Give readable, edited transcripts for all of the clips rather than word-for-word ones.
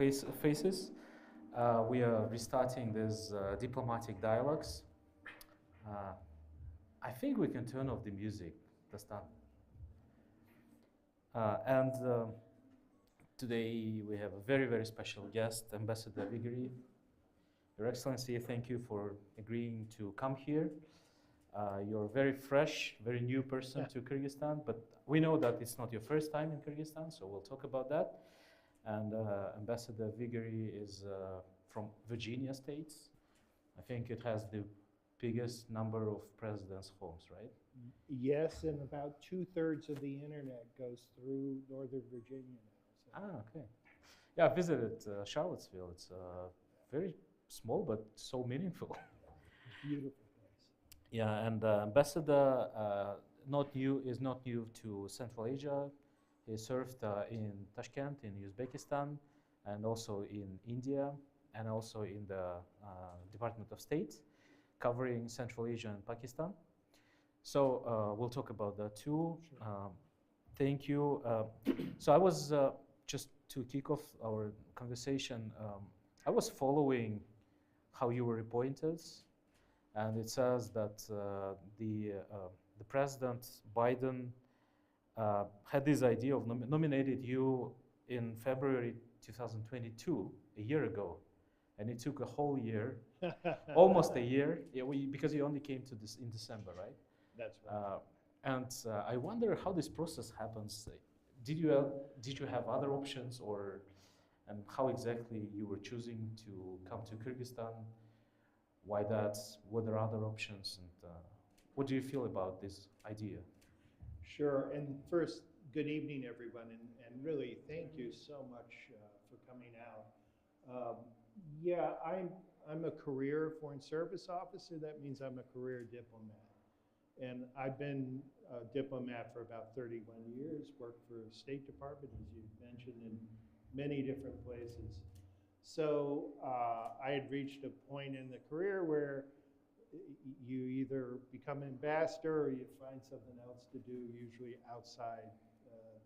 faces. We are restarting these diplomatic dialogues. I think we can turn off the music. That's done. And today we have a very, very special guest, Ambassador Viguerie. Your Excellency, thank you for agreeing to come here. You're a very fresh, very new person to Kyrgyzstan, but we know that it's not your first time in Kyrgyzstan, so we'll talk about that. And Ambassador Viguerie is from Virginia States. I think it has the biggest number of presidents' homes, right? Yes, and about 2/3 of the internet goes through Northern Virginia now. So. Okay. Yeah, I visited Charlottesville. It's very small, but so meaningful. Beautiful place. Yeah, and Ambassador is not new to Central Asia. He served in Tashkent, in Uzbekistan, and also in India, and also in the Department of State, covering Central Asia and Pakistan. So we'll talk about that too. Sure. Thank you. So I was, just to kick off our conversation, I was following how you were appointed, and it says that the President Biden had this idea of nominated you in February 2022, a year ago, and it took a whole year, almost a year, because you only came to this in December, right? That's right. And I wonder how this process happens. Did you have other options, and how exactly you were choosing to come to Kyrgyzstan? Why that? Were there other options? And what do you feel about this idea? Sure. And first, good evening, everyone, and really thank you so much for coming out. Yeah, I'm a career Foreign Service officer. That means I'm a career diplomat. And I've been a diplomat for about 31 years, worked for the State Department, as you mentioned, in many different places. So I had reached a point in the career where you either become ambassador or you find something else to do, usually outside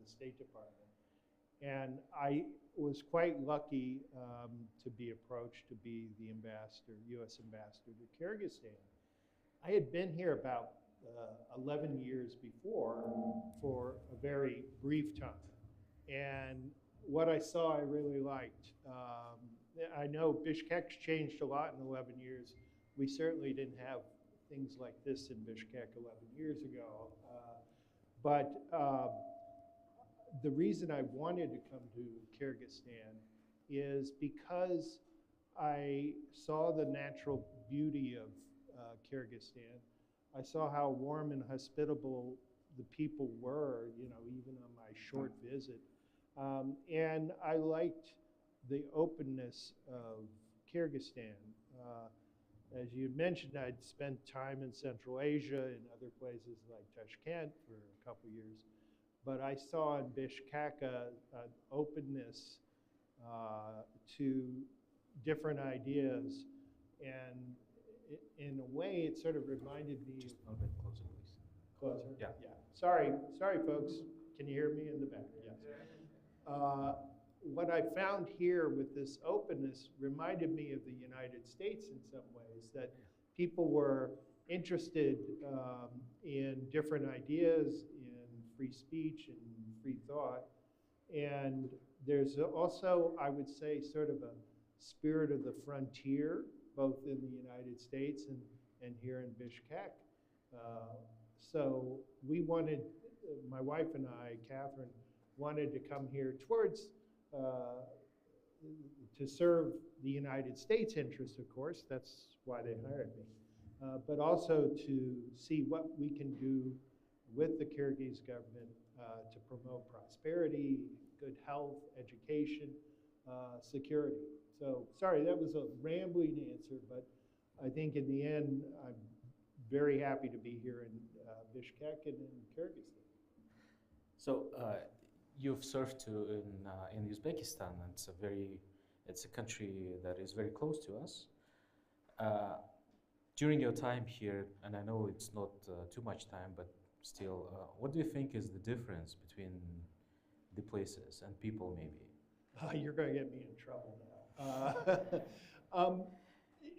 the State Department. And I was quite lucky to be approached to be the ambassador, U.S. ambassador to Kyrgyzstan. I had been here about 11 years before for a very brief time. And what I saw I really liked. I know Bishkek's changed a lot in 11 years. We certainly didn't have things like this in Bishkek 11 years ago. But the reason I wanted to come to Kyrgyzstan is because I saw the natural beauty of Kyrgyzstan. I saw how warm and hospitable the people were, even on my short visit. And I liked the openness of Kyrgyzstan. As you mentioned, I'd spent time in Central Asia and other places like Tashkent for a couple years. But I saw in Bishkek an openness to different ideas. And in a way, it sort of reminded me. Just a little bit closer, please. Closer? Yeah. Yeah. Sorry, folks. Can you hear me in the back? Yes. What I found here with this openness reminded me of the United States in some ways, that people were interested in different ideas, in free speech and free thought. And there's also, I would say, sort of a spirit of the frontier, both in the United States and here in Bishkek. So we wanted, my wife and I, Catherine, wanted to come here towards to serve the United States interests, of course. That's why they hired me. But also to see what we can do with the Kyrgyz government to promote prosperity, good health, education, security. So, sorry, that was a rambling answer, but I think in the end, I'm very happy to be here in Bishkek and in Kyrgyzstan. So, you've served in Uzbekistan, and it's a country that is very close to us. During your time here, and I know it's not too much time, but still, what do you think is the difference between the places and people, maybe? You're going to get me in trouble now.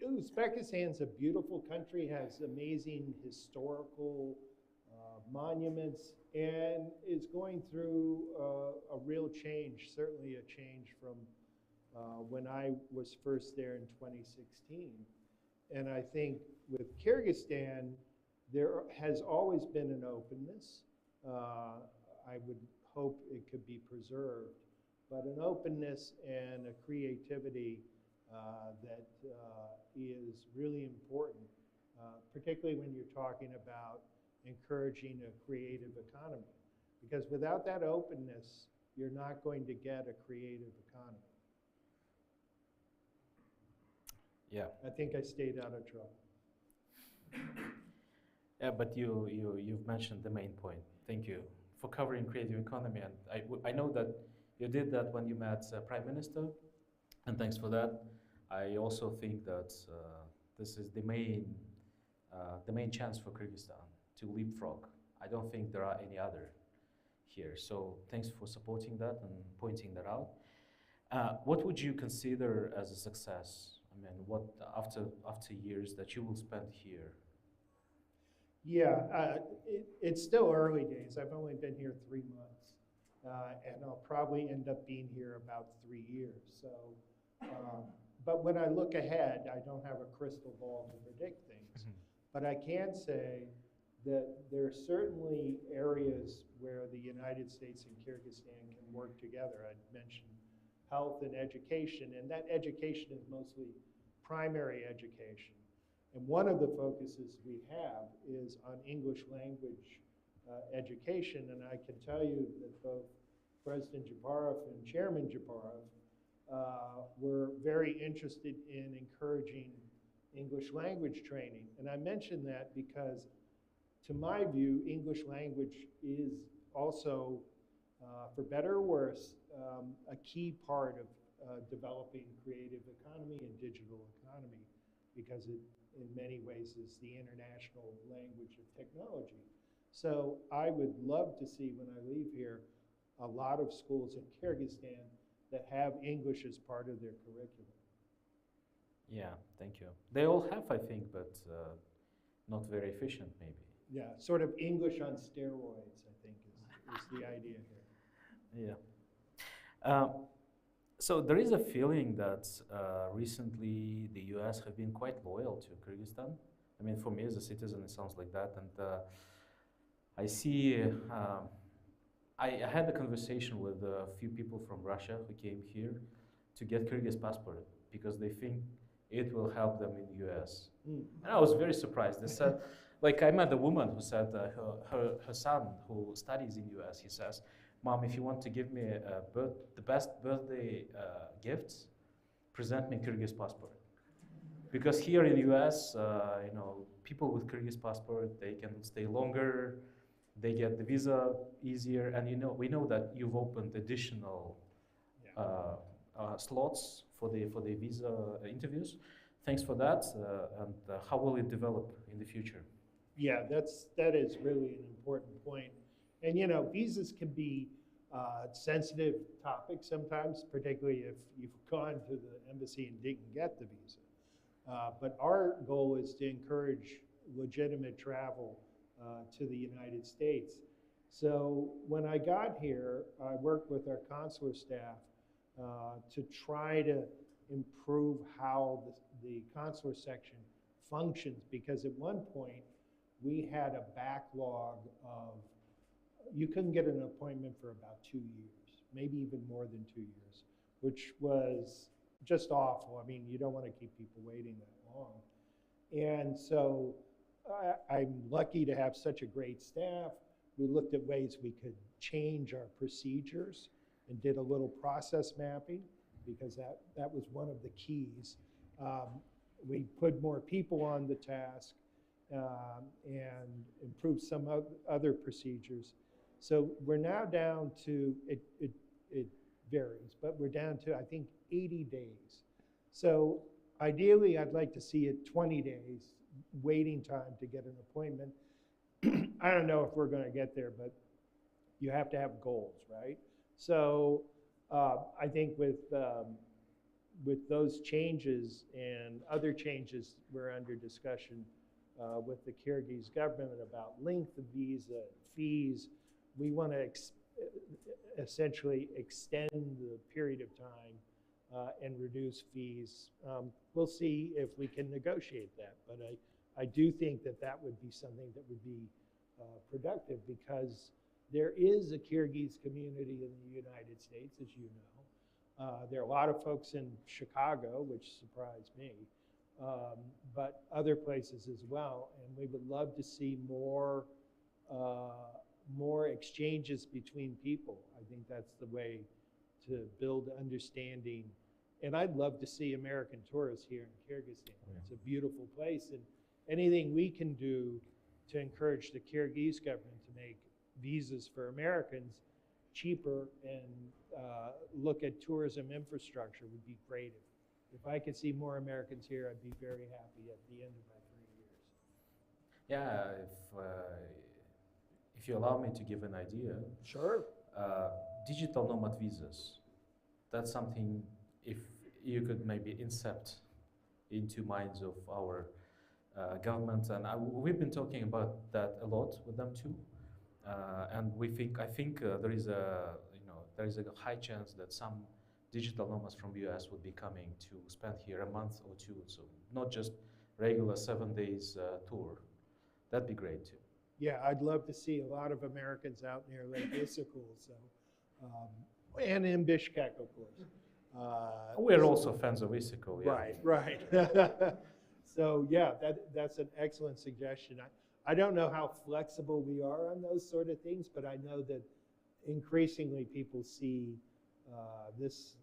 Uzbekistan's a beautiful country, has amazing historical monuments, and is going through a real change, certainly a change from when I was first there in 2016. And I think with Kyrgyzstan, there has always been an openness. I would hope it could be preserved, but an openness and a creativity that is really important, particularly when you're talking about encouraging a creative economy. Because without that openness, you're not going to get a creative economy. Yeah. I think I stayed out of trouble. Yeah, but you've mentioned the main point. Thank you for covering creative economy. And I know that you did that when you met Prime Minister, and thanks for that. I also think that this is the main chance for Kyrgyzstan to leapfrog. I don't think there are any other here. So thanks for supporting that and pointing that out. What would you consider as a success? I mean, what after years that you will spend here? Yeah, it's still early days. I've only been here 3 months, and I'll probably end up being here about 3 years. So, but when I look ahead, I don't have a crystal ball to predict things. But I can say that there are certainly areas where the United States and Kyrgyzstan can work together. I mentioned health and education, and that education is mostly primary education. And one of the focuses we have is on English language education, and I can tell you that both President Japarov and Chairman Japarov were very interested in encouraging English language training. And I mention that because, to my view, English language is also, for better or worse, a key part of developing creative economy and digital economy, because it, in many ways, is the international language of technology. So I would love to see, when I leave here, a lot of schools in Kyrgyzstan that have English as part of their curriculum. Yeah, thank you. They all have, I think, but not very efficient, maybe. Yeah, sort of English on steroids, I think, is the idea here. Yeah. So there is a feeling that recently the US have been quite loyal to Kyrgyzstan. I mean, for me as a citizen, it sounds like that. And I see, I had a conversation with a few people from Russia who came here to get Kyrgyz passport because they think it will help them in the US. And I was very surprised. They said, like, I met a woman who said her son who studies in US, he says, "Mom, if you want to give me the best birthday gifts, present me Kyrgyz passport." Because here in the US, you know, people with Kyrgyz passport, they can stay longer, they get the visa easier, and you know, we know that you've opened additional slots for the visa interviews. Thanks for that. And how will it develop in the future? Yeah, that is really an important point. And you know, visas can be sensitive topics sometimes, particularly if you've gone to the embassy and didn't get the visa. But our goal is to encourage legitimate travel to the United States. So when I got here, I worked with our consular staff to try to improve how the consular section functions, because at one point we had a backlog of, you couldn't get an appointment for about 2 years, maybe even more than 2 years, which was just awful. I mean, you don't want to keep people waiting that long. And so I'm lucky to have such a great staff. We looked at ways we could change our procedures and did a little process mapping, because that was one of the keys. We put more people on the task and improved some other procedures. So we're now down to, it varies, but we're down to, I think, 80 days. So ideally, I'd like to see it 20 days waiting time to get an appointment. I don't know if we're going to get there, but you have to have goals, right? So I think with those changes and other changes we're under discussion with the Kyrgyz government about length of visa, fees, we want to essentially extend the period of time and reduce fees. We'll see if we can negotiate that, but I do think that that would be something that would be productive, because there is a Kyrgyz community in the United States, as you know. There are a lot of folks in Chicago, which surprised me, but other places as well. And we would love to see more exchanges between people. I think that's the way to build understanding. And I'd love to see American tourists here in Kyrgyzstan. Yeah. It's a beautiful place, and anything we can do to encourage the Kyrgyz government to make visas for Americans cheaper and look at tourism infrastructure would be great. If I could see more Americans here, I'd be very happy at the end of my 3 years. Yeah, if you allow me to give an idea. Sure. Digital nomad visas, that's something, if you could maybe incept into minds of our government, and we've been talking about that a lot with them too, and I think there is a high chance that some digital nomads from the US would be coming to spend here a month or two, so not just regular 7 days tour. That'd be great too. Yeah, I'd love to see a lot of Americans out near Lake Issyk, so, and in Bishkek, of course. We're also fans of Issyk, yeah. Right, right. So yeah, that's an excellent suggestion. I don't know how flexible we are on those sort of things, but I know that increasingly people see this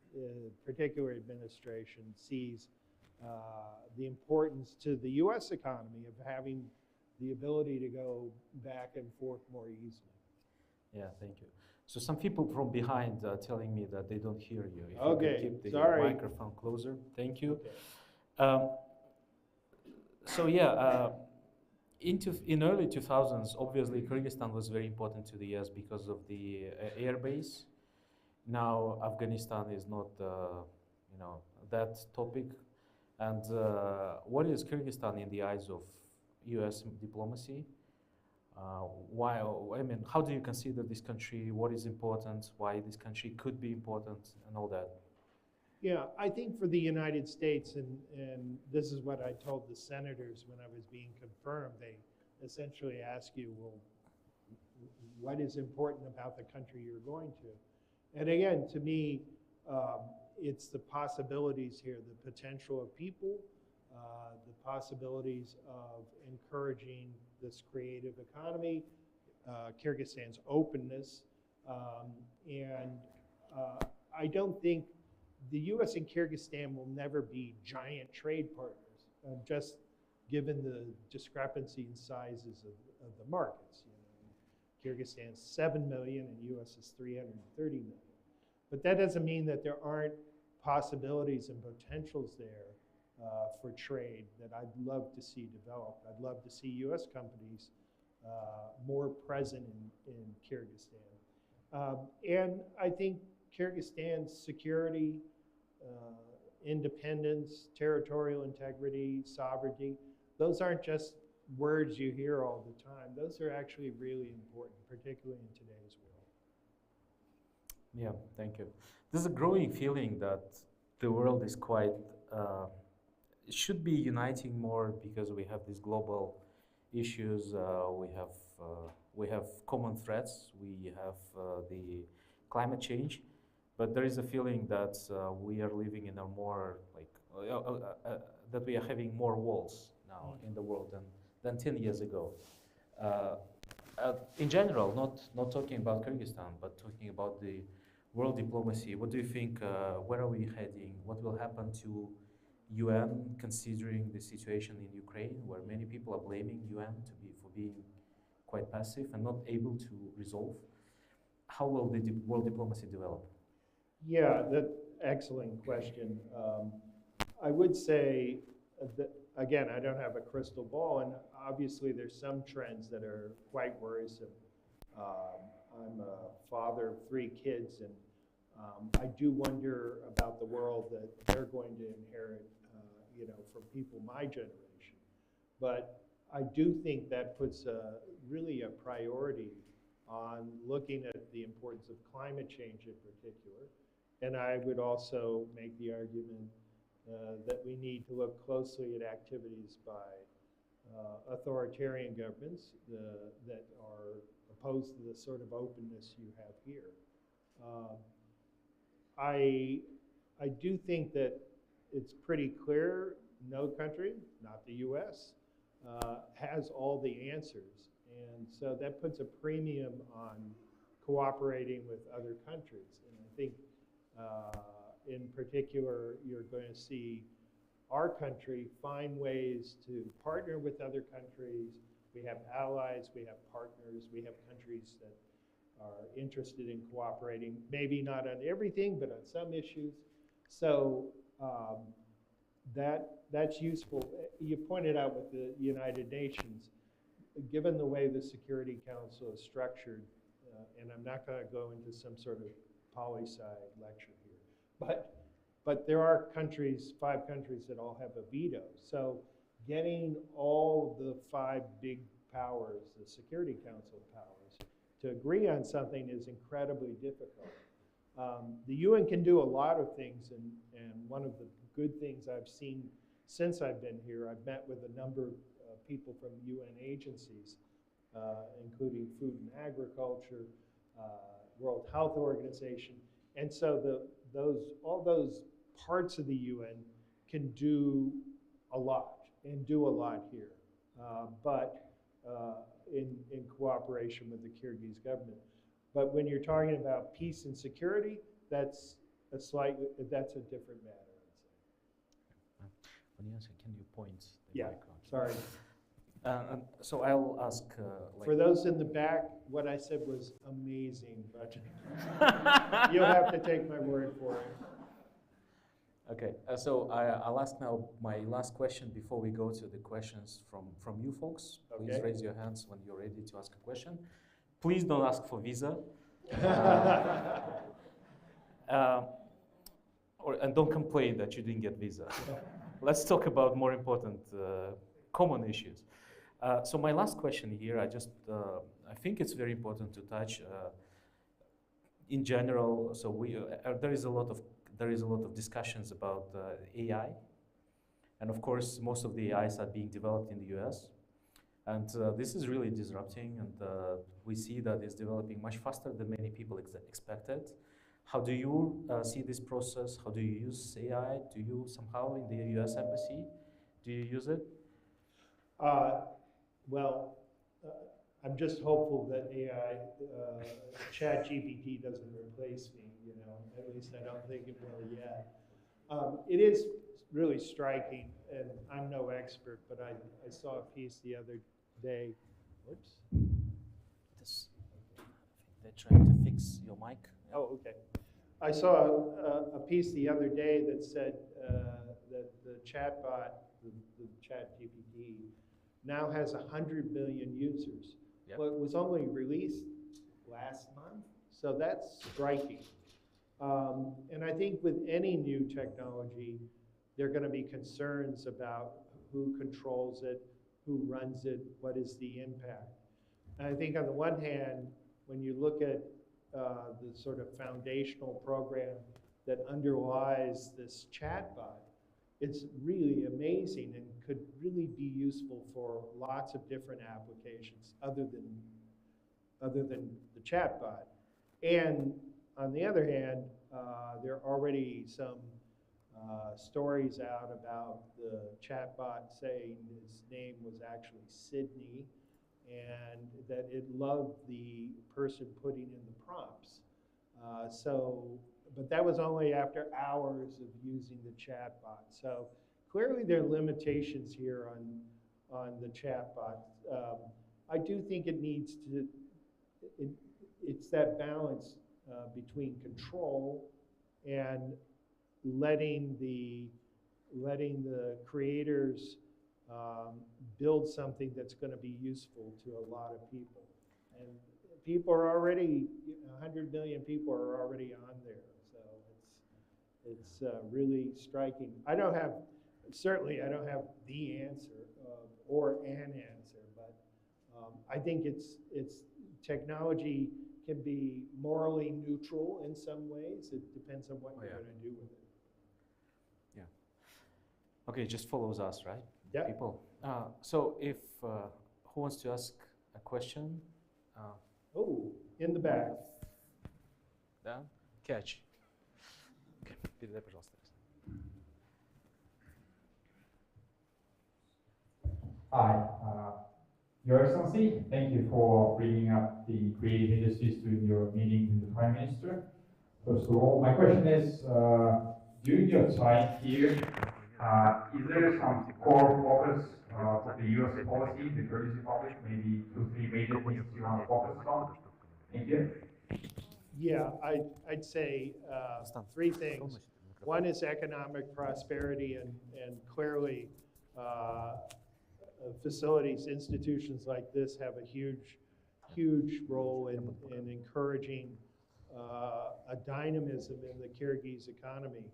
particular administration sees the importance to the US economy of having the ability to go back and forth more easily. Yeah, thank you. So some people from behind are telling me that they don't hear you. If okay, you could keep the sorry. microphone closer. Thank you. Okay. So yeah, in early 2000s, obviously Kyrgyzstan was very important to the US because of the air base. Now Afghanistan is not, that topic. And what is Kyrgyzstan in the eyes of US diplomacy? Why? I mean, how do you consider this country? What is important? Why this country could be important, and all that? Yeah, I think for the United States, and this is what I told the senators when I was being confirmed, they essentially ask you, well, what is important about the country you're going to? And again, to me, it's the possibilities here, the potential of people, the possibilities of encouraging this creative economy, Kyrgyzstan's openness, and I don't think the U.S. and Kyrgyzstan will never be giant trade partners, just given the discrepancy in sizes of the markets. Kyrgyzstan's 7 million and U.S. is 330 million. But that doesn't mean that there aren't possibilities and potentials there for trade that I'd love to see developed. I'd love to see U.S. companies more present in Kyrgyzstan. And I think Kyrgyzstan's security, independence, territorial integrity, sovereignty, those aren't just words you hear all the time. Those are actually really important, particularly in today's world. Yeah, thank you. There's a growing feeling that the world is quite, it should be uniting more because we have these global issues, we have common threats, we have the climate change, but there is a feeling that we are living in a more, that we are having more walls now in the world than 10 years ago. In general, not talking about Kyrgyzstan, but talking about the world diplomacy, what do you think, where are we heading? What will happen to UN considering the situation in Ukraine, where many people are blaming UN for being quite passive and not able to resolve? How will the world diplomacy develop? Yeah, that's excellent question. I would say that, again, I don't have a crystal ball, and obviously there's some trends that are quite worrisome. I'm a father of 3 kids, and I do wonder about the world that they're going to inherit, from people my generation. But I do think that puts really a priority on looking at the importance of climate change in particular. And I would also make the argument that we need to look closely at activities by authoritarian governments that are opposed to the sort of openness you have here. I do think that it's pretty clear no country, not the US, has all the answers. And so that puts a premium on cooperating with other countries. And I think in particular, you're going to see our country find ways to partner with other countries. We have allies, we have partners, we have countries that are interested in cooperating, maybe not on everything, but on some issues. So that's useful. You pointed out with the United Nations, given the way the Security Council is structured, and I'm not going to go into some sort of poli-sci lecture here, but there are countries, 5 countries that all have a veto. So getting all the 5 big powers, the Security Council powers, to agree on something is incredibly difficult. The UN can do a lot of things, and one of the good things I've seen since I've been here, I've met with a number of people from UN agencies, including Food and Agriculture, World Health Organization, and so all those parts of the UN can do a lot and do a lot here, but in cooperation with the Kyrgyz government. But when you're talking about peace and security, that's a different matter, I'd say. Vanessa, can you point the Yeah, microphone? sorry. So I'll ask. For those in the back, what I said was amazing, but you'll have to take my word for it. Okay, so I'll ask now my last question before we go to the questions from you folks. Please raise your hands when you're ready to ask a question. Please don't ask for visa. And don't complain that you didn't get visa. Let's talk about more important common issues. So my last question here, I think it's very important to touch in general. So there is a lot of discussions about AI, and of course most of the AIs are being developed in the US, and this is really disrupting, and we see that it's developing much faster than many people expected. How do you see this process? How do you use AI? Do you somehow in the US embassy, do you use it? Well, I'm just hopeful that AI, ChatGPT doesn't replace me, at least I don't think it will yet. It is really striking, and I'm no expert, but I saw a piece the other day. Whoops. They're trying to fix your mic. Oh, okay. I saw a piece the other day that said that the chatbot, the ChatGPT, now has 100 million users. Yep. Well, it was only released last month, so that's striking. And I think with any new technology, there are going to be concerns about who controls it, who runs it, what is the impact. And I think on the one hand, when you look at the sort of foundational program that underlies this chatbot, it's really amazing and could really be useful for lots of different applications other than the chatbot. And on the other hand, there are already some stories out about the chatbot saying his name was actually Sydney, and that it loved the person putting in the prompts. But that was only after hours of using the chatbot. So clearly there are limitations here on the chatbot. I do think it needs to, it's that balance between control and letting the creators build something that's going to be useful to a lot of people. And people are already, 100 million people are already on there. It's really striking. I don't have, certainly I don't have the answer or an answer, but I think it's technology can be morally neutral in some ways. It depends on what you're going to do with it. Yeah. Okay, just follows us, right? Yeah. People. So if who wants to ask a question? Oh, in the back. Да? Catch. Okay. Передай, пожалуйста. Hi, Your Excellency. Thank you for bringing up the creative industries to your meeting with the Prime Minister. First of all, my question is, during your time here, is there some core focus of the U.S. policy in the Kyrgyz Republic, maybe 2-3 major things you want to focus on? Thank you. Yeah, I'd say three things. One is economic prosperity, and clearly facilities, institutions like this have a huge role in encouraging a dynamism in the Kyrgyz economy,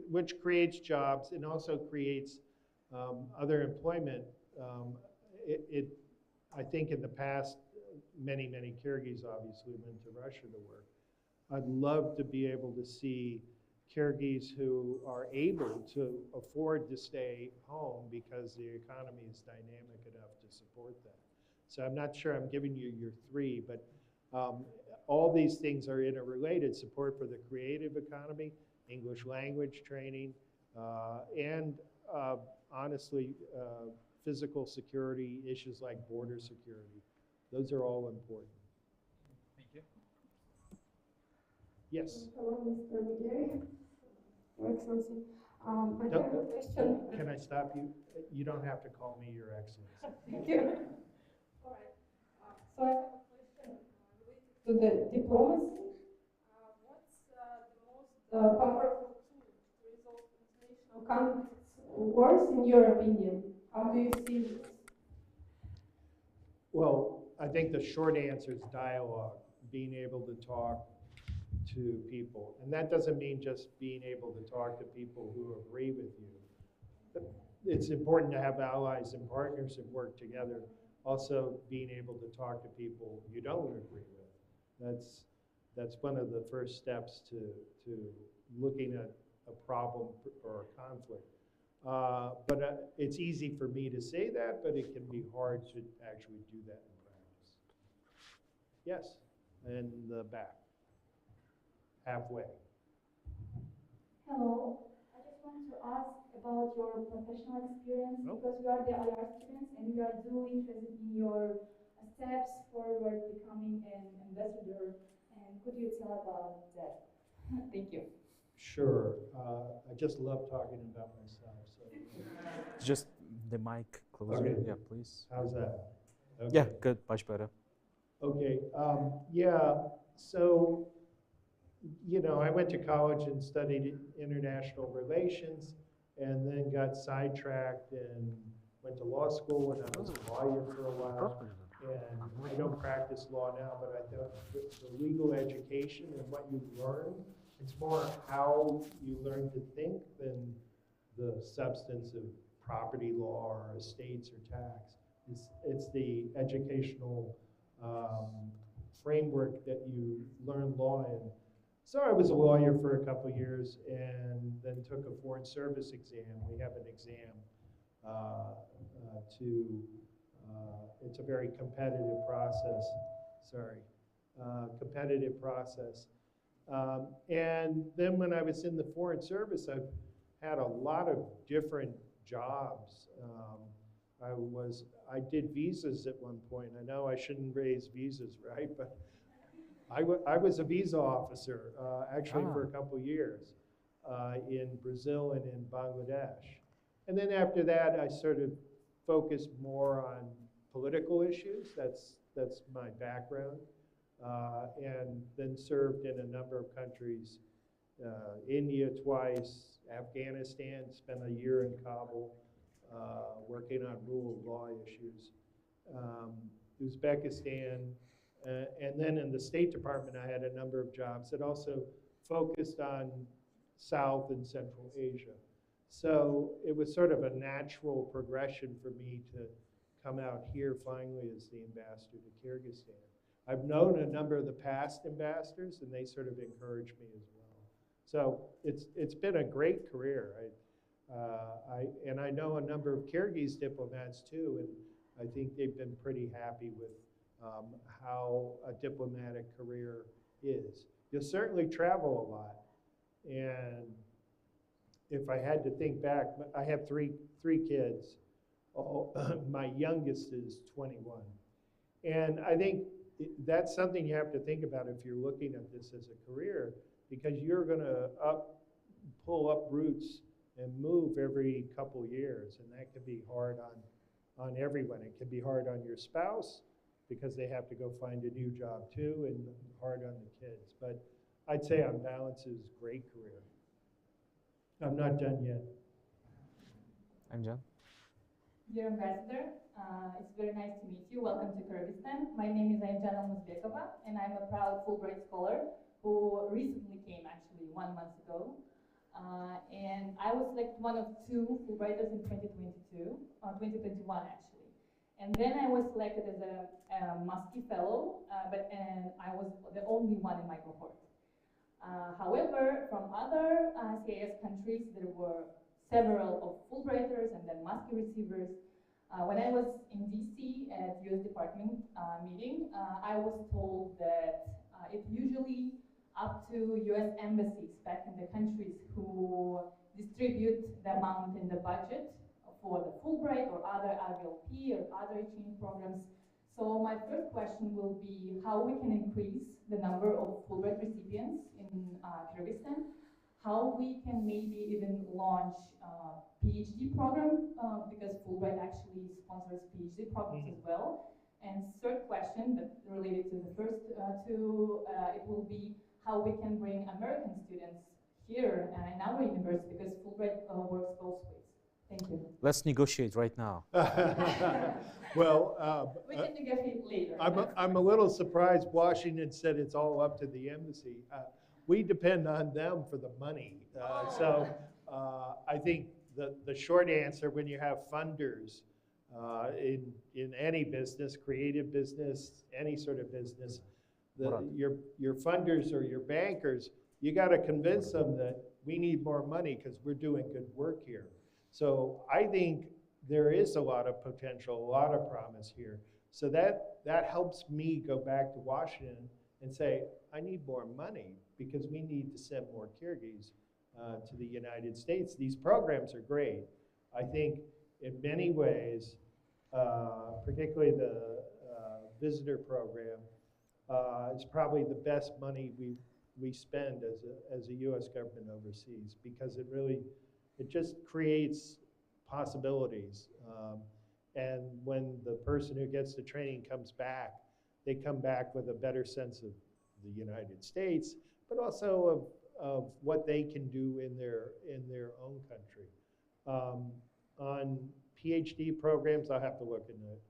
which creates jobs and also creates other employment. I think in the past, many Kyrgyz obviously went to Russia to work. I'd love to be able to see Kyrgyz who are able to afford to stay home because the economy is dynamic enough to support that. So I'm not sure I'm giving you your three, but all these things are interrelated: support for the creative economy, English language training, and honestly, physical security issues like border security. Those are all important. Thank you. Yes. Hello, Mr. Viguerie. Your Excellency. I have a question. Can I stop you? You don't have to call me Your Excellency. Thank you. All right. So I have a question related to the diplomacy. What's the most powerful tool to resolve international conflicts wars, in your opinion? How do you see this? Well, I think the short answer is dialogue, being able to talk to people. And that doesn't mean just being able to talk to people who agree with you. But it's important to have allies and partners that work together. Also, being able to talk to people you don't agree with. That's one of the first steps to looking at a problem or a conflict. But it's easy for me to say that, but it can be hard to actually do that in practice. Yes, in the back, halfway. Hello, I just want to ask about your professional experience, Oh. because we are the IR students and we are really interested in your steps forward becoming an ambassador. And could you tell about that? Thank you. Sure. I just love talking about myself. So. Just the mic closer. Okay. Yeah, please. How's that? Okay. Yeah, good. Much better. Okay. Yeah. So, I went to college and studied international relations, and then got sidetracked and went to law school, and I was a lawyer for a while. And I don't practice law now, but I thought the legal education and what you learn, it's more how you learn to think than the substance of property law or estates or tax. It's the educational framework that you learn law in. So I was a lawyer for a couple of years and then took a foreign service exam. We have an exam it's a very competitive process. Competitive process. And then when I was in the foreign service, I've had a lot of different jobs. I did visas at one point. I know I shouldn't raise visas, right? But I was a visa officer, actually for a couple of years in Brazil and in Bangladesh. And then after that, I sort of focused more on political issues. That's my background. And then served in a number of countries, India twice, Afghanistan, spent a year in Kabul working on rule of law issues, Uzbekistan, and then in the State Department I had a number of jobs that also focused on South and Central Asia. So it was sort of a natural progression for me to come out here finally as the ambassador to Kyrgyzstan. I've known a number of the past ambassadors, and they sort of encouraged me as well. So it's been a great career. I know a number of Kyrgyz diplomats too, and I think they've been pretty happy with how a diplomatic career is. You'll certainly travel a lot, and if I had to think back, I have three kids. Oh, my youngest is 21. And I think that's something you have to think about if you're looking at this as a career, because you're going to pull up roots and move every couple years, and that can be hard on everyone. It can be hard on your spouse because they have to go find a new job too, and hard on the kids. But I'd say on balance is a great career. I'm not done yet. I'm John. Dear Ambassador, it's very nice to meet you. Welcome to Kyrgyzstan. My name is Ayimjan Uzbekova, and I'm a proud Fulbright scholar who recently came, actually 1 month ago. And I was selected one of 2 Fulbrighters in 2021 actually. And then I was selected as a Muskie Fellow, and I was the only one in my cohort. However, from other CIS countries, there were several of Fulbrighters and then Muskie receivers. When I was in DC at US Department meeting, I was told that it's usually up to US embassies back in the countries who distribute the amount in the budget for the Fulbright or other IVLP or other exchange programs. So my first question will be how we can increase the number of Fulbright recipients in Kyrgyzstan, how we can maybe even launch a PhD program, because Fulbright actually sponsors PhD programs as well. And third question, but related to the first 2, it will be how we can bring American students here in our university, because Fulbright works both ways. Thank you. Let's negotiate right now. Well, we can negotiate later. I'm a little surprised Washington said it's all up to the embassy. We depend on them for the money. So I think the short answer, when you have funders in any business, creative business, any sort of business, your funders or your bankers, you got to convince them that we need more money because we're doing good work here. So I think there is a lot of potential, a lot of promise here. So that helps me go back to Washington and say, I need more money because we need to send more Kyrgyz to the United States. These programs are great. I think in many ways, particularly the visitor program, is probably the best money we spend as a U.S. government overseas, because it just creates possibilities. And when the person who gets the training comes back, they come back with a better sense of the United States, but also of what they can do in their own country. On PhD programs, I'll have to look into it.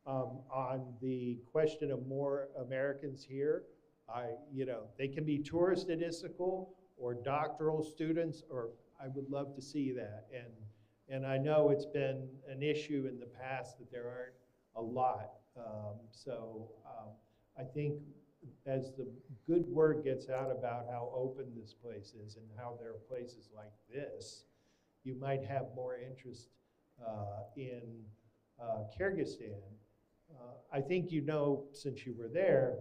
On the question of more Americans here, they can be tourist statistical or doctoral students, or I would love to see that. And I know it's been an issue in the past that there aren't a lot. I think as the good word gets out about how open this place is and how there are places like this, you might have more interest in Kyrgyzstan. I think you know, since you were there,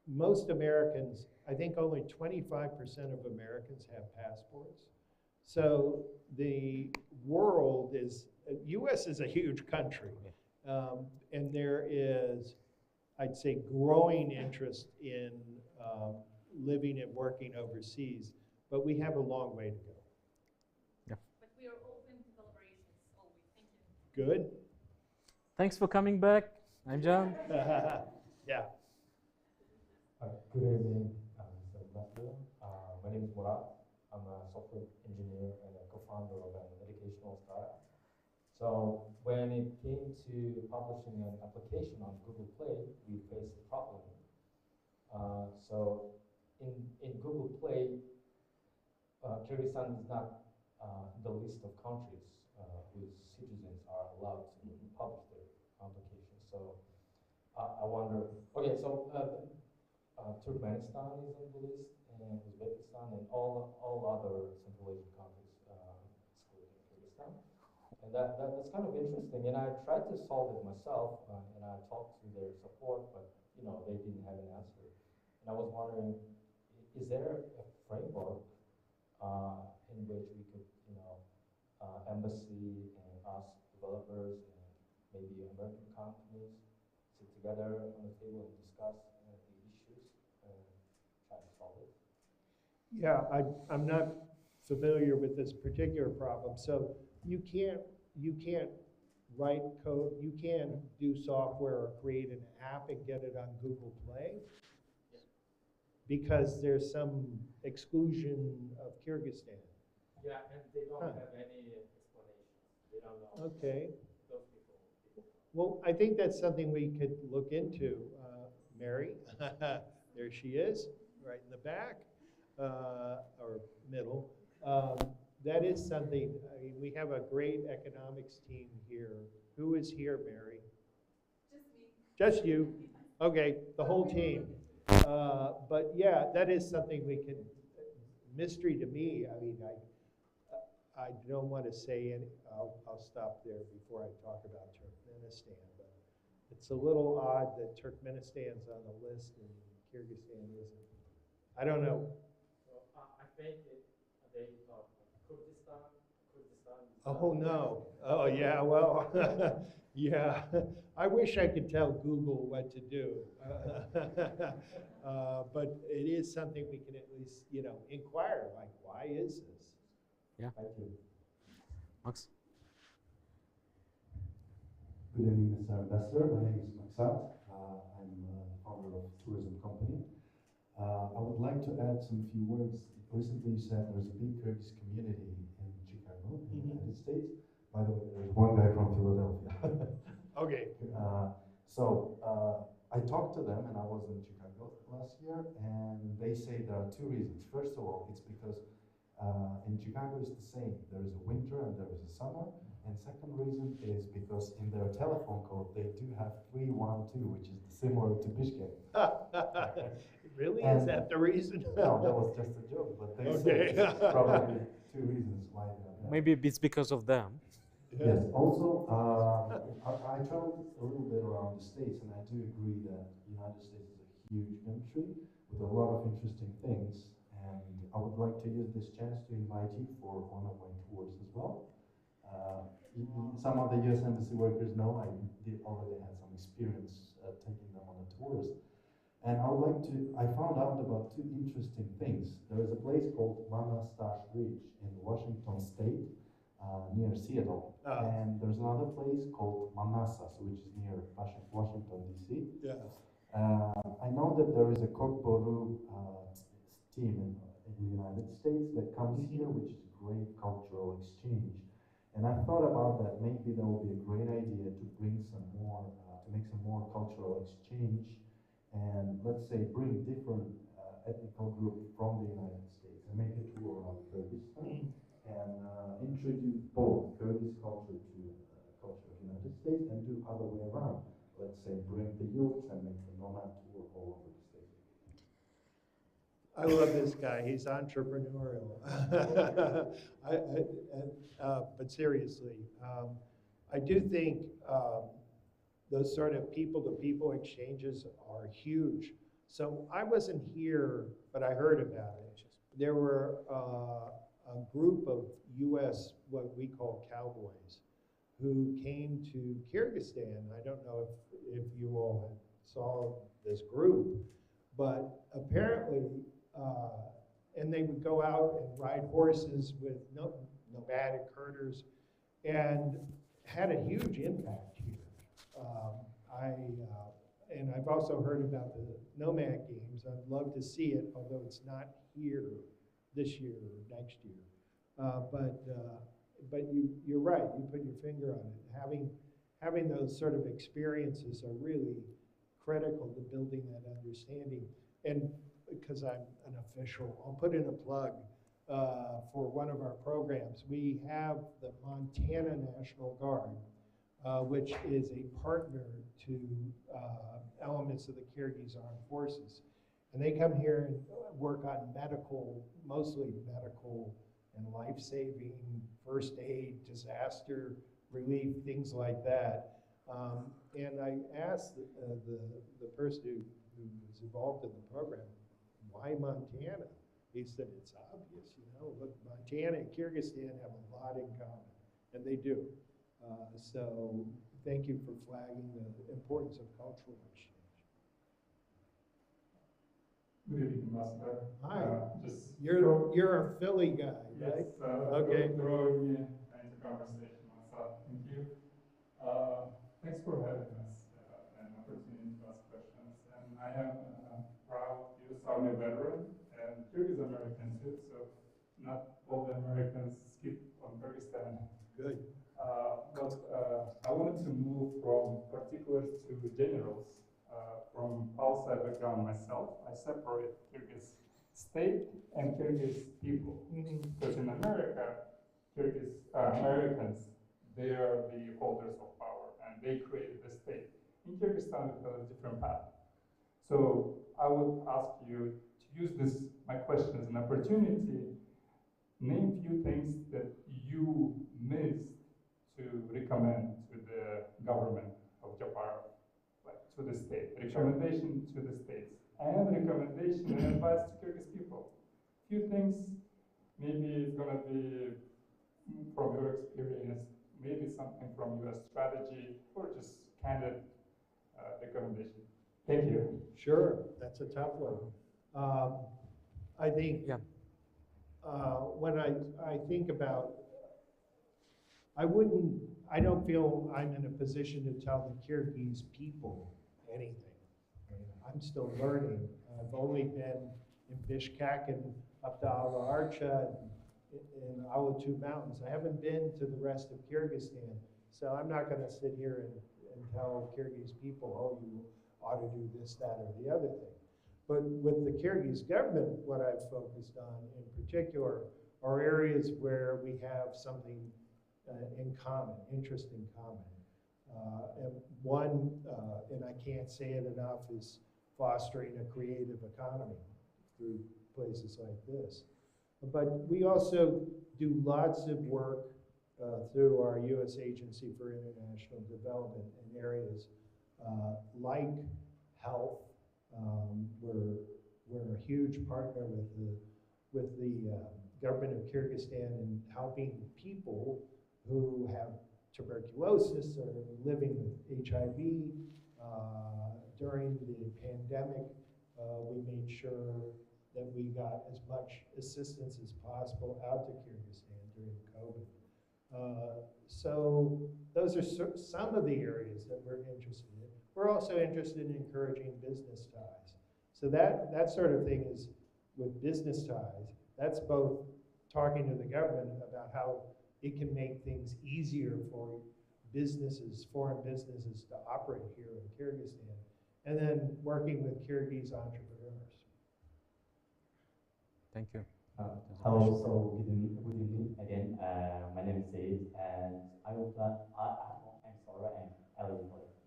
most Americans, I think only 25% of Americans have passports. So the world US is a huge country. And there is, I'd say, growing interest in living and working overseas, but we have a long way to go. Yeah. But we are open to collaborations always. Thank you. Good? Thanks for coming back. I'm John. Yeah. Good evening, Mr. Ambassador. My name is Murat. I'm a software engineer and a co-founder of an educational startup. So when it came to publishing an application on Google Play, we faced a problem. So in Google Play, Kyrgyzstan is not the list of countries whose citizens are allowed to publish their applications. So I wonder, okay, so Turkmenistan is on the list, and Uzbekistan, and all other Central Asian countries, excluding Kyrgyzstan. And that's kind of interesting. And I tried to solve it myself, and I talked to their support, but they didn't have an answer. And I was wondering, is there a framework in which we could, embassy and us developers and maybe American companies sit together on the table and discuss the issues and try to solve it? Yeah, I'm not familiar with this particular problem. So you can't write code, you can't do software or create an app and get it on Google Play because there's some exclusion of Kyrgyzstan. Yeah, and they don't have any explanations. They don't know. Okay. Those people. Well, I think that's something we could look into. Mary, there she is, right in the back, or middle. That is something, I mean, we have a great economics team here. Who is here, Mary? Just me. Just you? Okay, the whole team. But yeah, that is something we can, mystery to me, I mean, I don't want to say any, I'll stop there before I talk about Turkmenistan, but it's a little odd that Turkmenistan's on the list and Kyrgyzstan isn't. I don't know. Well, I think they thought Kyrgyzstan. Oh, no. Oh, yeah, well, yeah. I wish I could tell Google what to do. But it is something we can at least, inquire, like, why is this? Yeah. Thank you. Max? Good evening, Mr. Ambassador. My name is Maxat. I'm the founder of a tourism company. I would like to add some few words. Recently you said there's a big Kyrgyz community in Chicago, in the United States. By the way, there's one guy from Philadelphia. Okay. I talked to them, and I was in Chicago last year, and they say there are two reasons. First of all, it's because in Chicago it's the same. There is a winter and there is a summer. And second reason is because in their telephone code they do have 312, which is similar to Bishkek. Really? And is that the reason? No, that was just a joke, but they Okay. say probably two reasons why they are there. Maybe it's because of them. Yes, also, I traveled a little bit around the States, and I do agree that the United States is a huge country with a lot of interesting things, and I would like to use this chance to invite you for one of my tours as well. Some of the U.S. Embassy workers know I already had some experience taking them on the tours. And I found out about two interesting things. There is a place called Manastash Ridge in Washington State, near Seattle. And there's another place called Manassas, which is near Washington, D.C. Yeah. I know that there is a Kokboru team in the United States that comes here, which is great cultural exchange. And I thought about that maybe that would be a great idea to bring some more, to make some more cultural exchange, and let's say bring different ethnical groups from the United States and make a tour around Kyrgyzstan. And introduce both Kyrgyz culture to culture of the United States and do other way around. Let's say bring the youth and make the nomad tour all over the state. I love this guy. He's entrepreneurial. But seriously, I do think those sort of people-to-people exchanges are huge. So I wasn't here, but I heard about it. There were a group of U.S., what we call cowboys, who came to Kyrgyzstan. I don't know if you all saw this group, but apparently, and they would go out and ride horses with nomadic herders, and had a huge impact here. And I've also heard about the Nomad Games. I'd love to see it, although it's not here this year or next year. But you're right. You put your finger on it. Having those sort of experiences are really critical to building that understanding. And because I'm an official, I'll put in a plug. for one of our programs. We have the Montana National Guard, which is a partner to elements of the Kyrgyz Armed Forces. And they come here and work on medical, mostly medical and life-saving, first aid, disaster relief, things like that. And I asked the person who was involved in the program, why Montana? He said, it's obvious, you know, look, Montana and Kyrgyzstan have a lot in common, and they do. So thank you for flagging the importance of cultural exchange. Good evening, Ambassador. Hi. You're a Philly guy, right? Yes. Okay. Drawing me into conversation myself. Thank you. Thanks for having us and opportunity to ask questions. And I am proud US Army veteran and Kyrgyz American too. So not all the Americans skip on Kyrgyzstan. Good. But I wanted to move from particulars to generals. From outside background myself, I separate Kyrgyz state and Kyrgyz people. Because in America, Kyrgyz Americans, they are the holders of power and they created the state. In Kyrgyzstan, we have a different path. So I would ask you to use this, my question as an opportunity, name few things that you missed to recommend to the government of Japan. To the state, recommendation to the states, and recommendation and advice to Kyrgyz people. Few things, maybe it's gonna be from your experience, maybe something from your strategy, or just candid recommendation. Thank you. Sure, that's a tough one. I think when I think about, I don't feel I'm in a position to tell the Kyrgyz people anything. I'm still learning. I've only been in Bishkek and up to Ala Archa and Alatu Mountains. I haven't been to the rest of Kyrgyzstan. So I'm not going to sit here and tell Kyrgyz people, oh, you ought to do this, that, or the other thing. But with the Kyrgyz government, what I've focused on in particular are areas where we have something in common, interest in common. And one, and I can't say it enough, is fostering a creative economy through places like this. But we also do lots of work through our U.S. Agency for International Development in areas like health. We're a huge partner with the government of Kyrgyzstan in helping people who have tuberculosis or living with HIV. During the pandemic, we made sure that we got as much assistance as possible out to Kyrgyzstan during COVID. So those are some of the areas that we're interested in. We're also interested in encouraging business ties. So that sort of thing is with business ties. That's both talking to the government about how it can make things easier for businesses, foreign businesses to operate here in Kyrgyzstan, and then working with Kyrgyz entrepreneurs. Thank you. Hello, so good evening again. My name is Zaid, and I'm sorry, I'm a little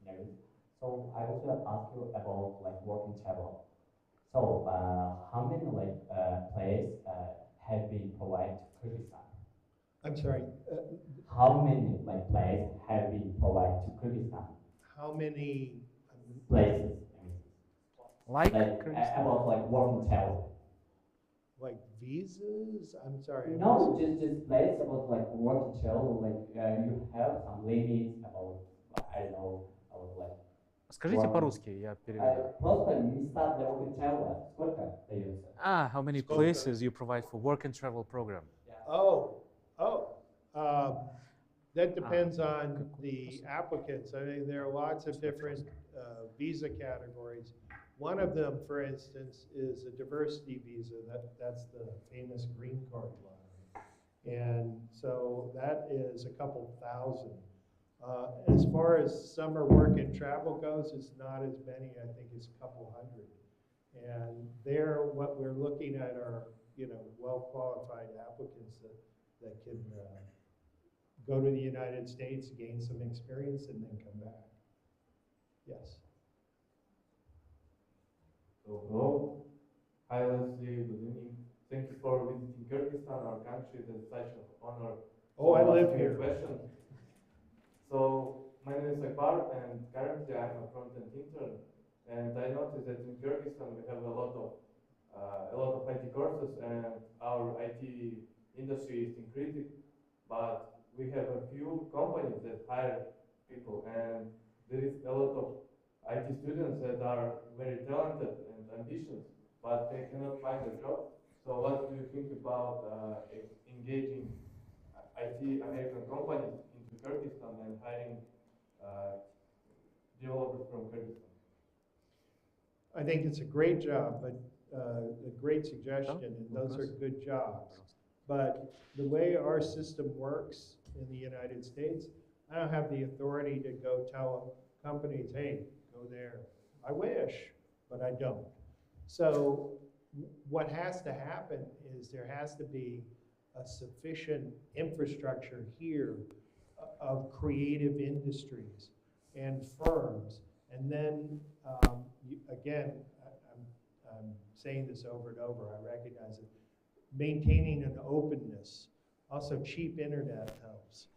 nervous. So I want to ask you about like work and travel. So how many places have been provided to Kyrgyzstan? I'm sorry. How many places have been provided to Kyrgyzstan? How many places? Like about like work and travel. Like visas? I'm sorry. No, just places about like work and travel. Like you have some limits about I don't know about like. Скажите по-русски, я переведу. Просто места для work and travel. Сколько дается? How many places you provide for work and travel program? That depends on the applicants. I mean, there are lots of different visa categories. One of them, for instance, is a diversity visa. That's the famous green card lottery. And so that is a couple thousand. As far as summer work and travel goes, it's not as many. I think it's a couple hundred. And there, what we're looking at are well qualified applicants that can go to the United States, gain some experience, and then come back. Yes. So, hello. Hi, Lesslie. Good evening. Thank you for visiting Kyrgyzstan, our country. That's such an honor. Oh, I live asking a here. Question. So, my name is Akbar, and currently I'm a front-end intern. And I noticed that in Kyrgyzstan we have a lot of IT courses, and our IT industry is increasing. But we have a few companies that hire people, and there is a lot of IT students that are very talented and ambitious, but they cannot find a job. So what do you think about engaging IT American companies into Kyrgyzstan and hiring developers from Kyrgyzstan? I think it's a great job, but a great suggestion, and those are good jobs. But the way our system works in the United States, I don't have the authority to go tell companies, hey, go there. I wish, but I don't. So what has to happen is there has to be a sufficient infrastructure here of creative industries and firms. And then, again, I'm saying this over and over, I recognize it, maintaining an openness. Also, cheap internet helps.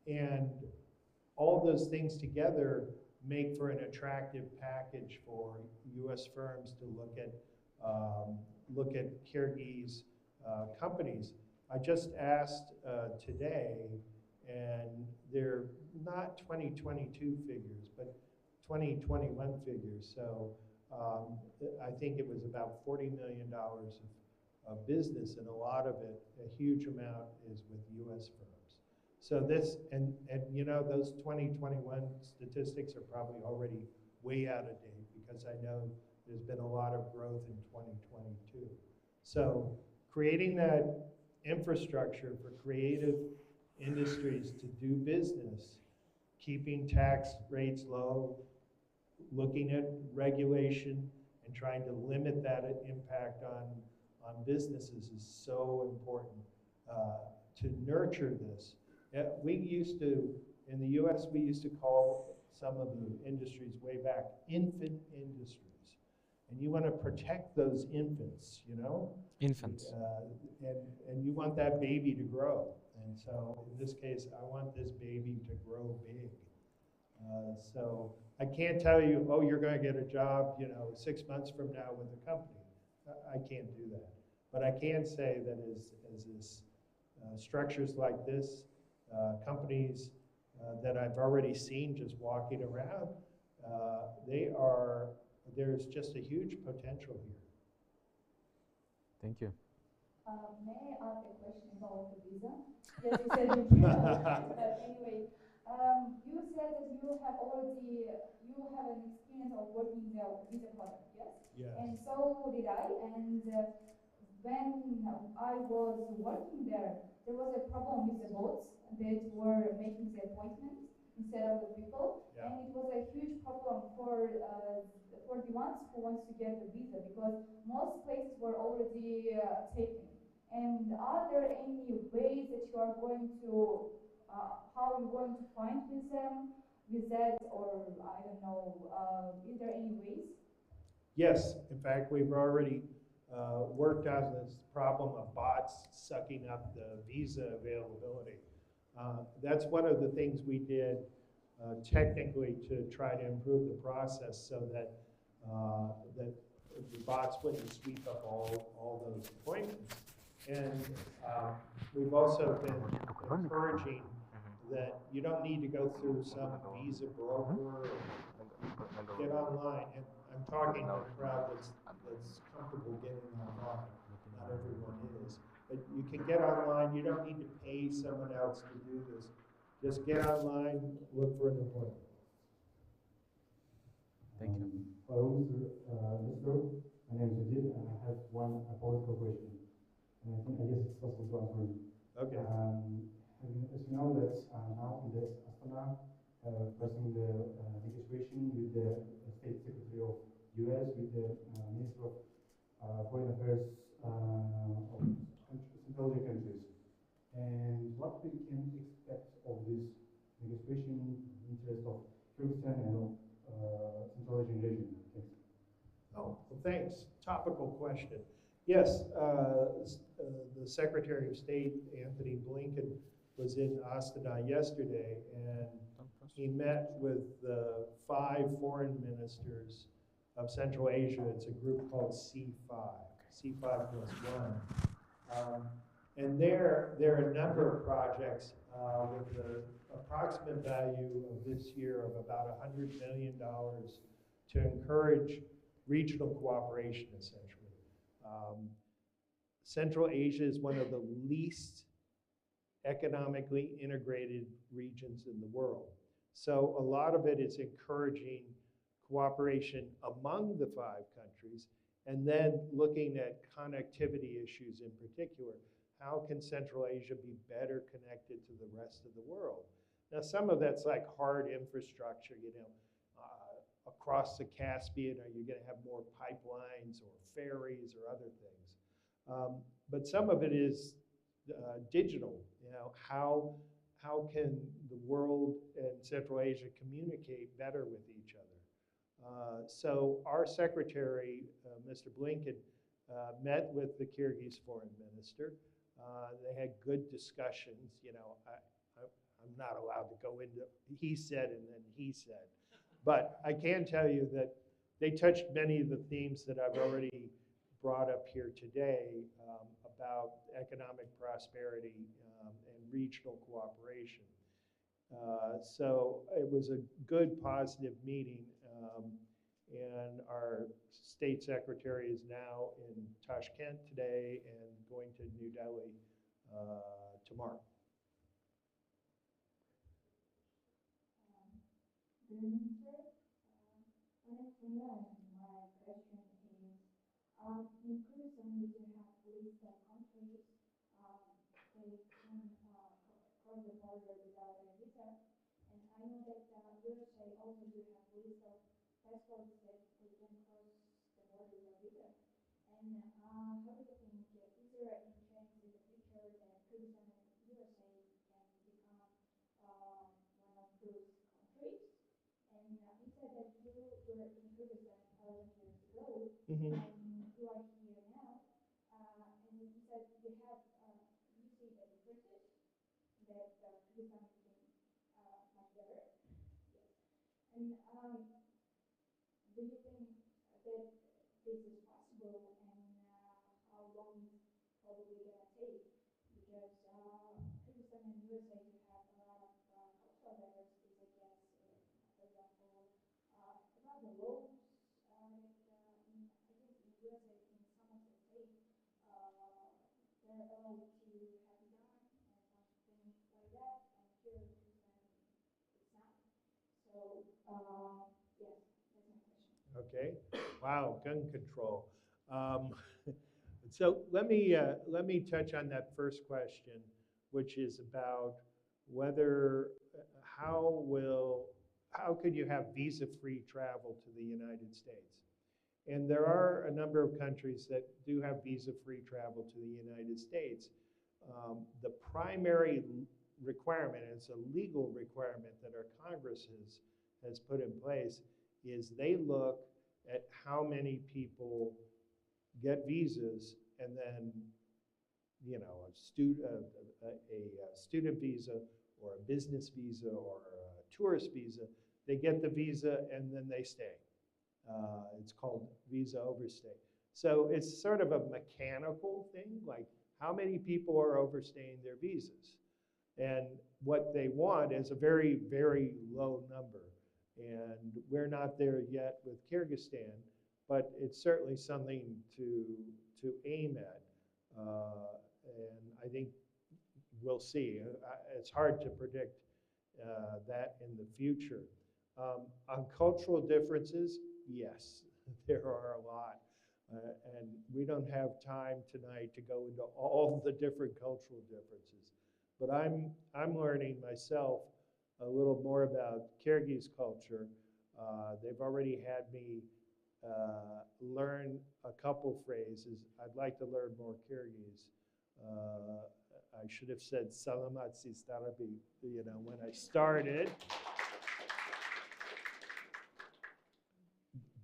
And all those things together make for an attractive package for U.S. firms to look at Kyrgyz companies. I just asked today, and they're not 2022 figures, but 2021 figures. So I think it was about $40 million of business, and a lot of it, a huge amount, is with U.S. firms. So this, and those 2021 statistics are probably already way out of date, because I know there's been a lot of growth in 2022. So creating that infrastructure for creative industries to do business, keeping tax rates low, looking at regulation, and trying to limit that impact on businesses is so important to nurture this. We used to, in the US, we used to call some of the industries way back infant industries. And you want to protect those infants, Infants. And you want that baby to grow. And so in this case, I want this baby to grow big. So I can't tell you, oh, you're going to get a job, 6 months from now with a company. I can't do that. But I can say that as structures like this, companies that I've already seen just walking around, there's just a huge potential here. Thank you. May I ask a question about the visa? Yes, you said you do. But anyway, you said that you have an experience of working the visa product, yes? Yes. And so did I. And when I was working there was a problem with the boats that were making the appointment instead of the people. Yeah. And it was a huge problem for the ones who wants to get the visa, because most places were already taken. And are there any ways that you are going to, how you're going to find with them, with that, or I don't know, is there any ways? Yes, in fact, we've already worked on this problem of bots sucking up the visa availability. That's one of the things we did technically to try to improve the process, so that that the bots wouldn't sweep up all those appointments. And we've also been encouraging that you don't need to go through some visa broker or get online. And I'm talking to a crowd that's comfortable getting online. Not everyone is. But you can get online. You don't need to pay someone else to do this. Just get online, look for an appointment. Thank you. Hello, Mr. My name is Ajit, and I have one political question. And I guess it's possible to answer it. Okay. As you know, that now in the Astana, passing the negotiation with the State Secretary of US, with the Minister of Foreign Affairs of Central Asian countries. And what we can expect of this negotiation in the interest of Kyrgyzstan and Central Asian region? Thanks. Oh, well, thanks. Topical question. Yes, the Secretary of State, Anthony Blinken, was in Astana yesterday, and he met with 5 foreign ministers of Central Asia. It's a group called C5, C5 plus 1. And there are a number of projects with the approximate value of this year of about $100 million to encourage regional cooperation, essentially. Central Asia is one of the least economically integrated regions in the world. So a lot of it is encouraging cooperation among the 5 countries, and then looking at connectivity issues in particular. How can Central Asia be better connected to the rest of the world? Now, some of that's like hard infrastructure, you know, across the Caspian, are you going to have more pipelines or ferries or other things? But some of it is digital. You know, how can the world and Central Asia communicate better with each other? So our secretary, Mr. Blinken, met with the Kyrgyz foreign minister. They had good discussions. You know, I'm not allowed to go into he said and then he said. But I can tell you that they touched many of the themes that I've already brought up here today about economic prosperity and regional cooperation. So it was a good, positive meeting. And our state secretary is now in Tashkent today and going to New Delhi tomorrow. My question is, in Kyrgyzstan, we do have list of countries they can cross the border without a visa, and I know that USA also do have list of passports that they can cross the border without visa. And how do you think, is there any chance in the future that Kyrgyzstan and USA can become one of those countries? And you said that you were in Kyrgyzstan 1,000 years ago, and you are here now. And you said you have, you see the differences that Kyrgyzstan is doing much better. Yes. And do you think that this is possible, and how long probably gonna take? Because Kyrgyzstan and USA do have a lot of cultural diversity, I guess. For example, about the laws, I think in USA, in some of the states, they're allowed to have a gun and something like that, and here in Kyrgyzstan, it's not. So, yes, that's my question. Okay. Wow, gun control. So let me touch on that first question, which is about whether how could you have visa-free travel to the United States? And there are a number of countries that do have visa-free travel to the United States. The primary requirement, and it's a legal requirement that our Congress has put in place, is they look at how many people get visas, and then, you know, a student visa or a business visa or a tourist visa, they get the visa and then they stay. It's called visa overstay. So it's sort of a mechanical thing, like how many people are overstaying their visas. And what they want is a very, very low number. And we're not there yet with Kyrgyzstan, but it's certainly something to aim at. And I think we'll see. It's hard to predict that in the future. On cultural differences, yes, there are a lot. And we don't have time tonight to go into all the different cultural differences. But I'm learning myself a little more about Kyrgyz culture. They've already had me learn a couple phrases. I'd like to learn more Kyrgyz. I should have said Salamat Sistarabi, when I started.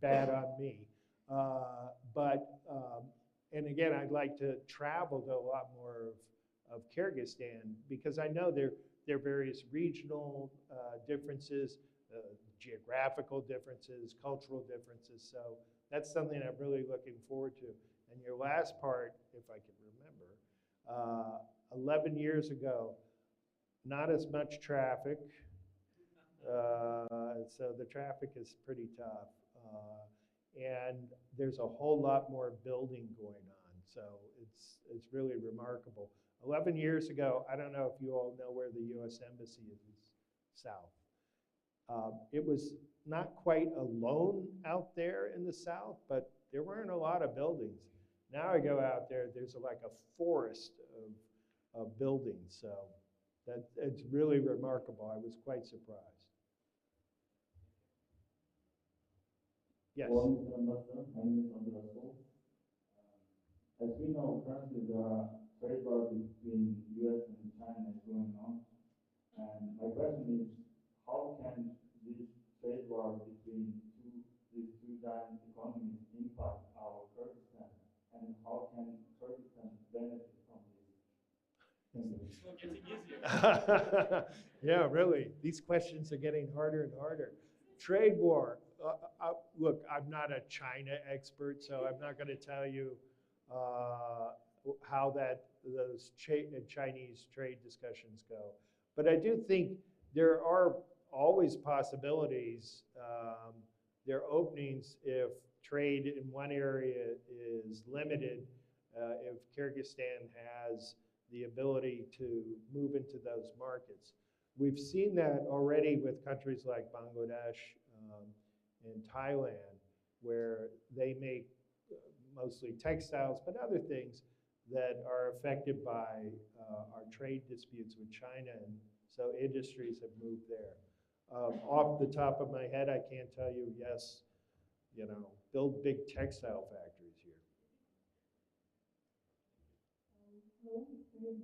Bad on me. And again, I'd like to travel to a lot more of Kyrgyzstan because I know there are various regional differences, geographical differences, cultural differences. So that's something I'm really looking forward to. And your last part, if I can remember, 11 years ago, not as much traffic. So the traffic is pretty tough. And there's a whole lot more building going on. So it's really remarkable. 11 years ago, I don't know if you all know where the U.S. Embassy is south. It was not quite alone out there in the south, but there weren't a lot of buildings. Now I go out there, there's like a forest of buildings. So it's really remarkable. I was quite surprised. Yes. Hello, Mr. Ambassador. My name is Andreas. As we know, currently the trade war between U.S. and China is going on. And my question is, how can this trade war between these two giant economies impact our Kyrgyzstan? And how can Kyrgyzstan benefit from this? Thank you. It's getting easier. Yeah, really. These questions are getting harder and harder. Trade war. Look, I'm not a China expert, so I'm not going to tell you how those Chinese trade discussions go. But I do think there are always possibilities. There are openings if trade in one area is limited, if Kyrgyzstan has the ability to move into those markets. We've seen that already with countries like Bangladesh and Thailand, where they make mostly textiles, but other things that are affected by our trade disputes with China, and so industries have moved there. Off the top of my head, I can't tell you, yes, build big textile factories here. Hello, Mr. Viguerie.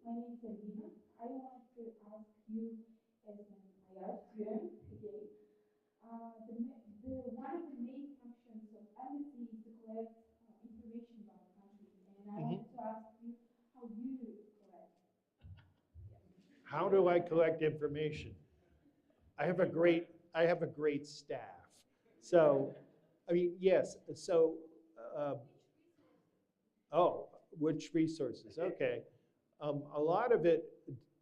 My name is Alina. I want to ask you, as an IR student, again, one of the main functions of embassy is to collect information about the country, and I want to ask you how you collect. How do I collect information? I have a great staff. So, I mean, yes. So, which resources? Okay. A lot of it,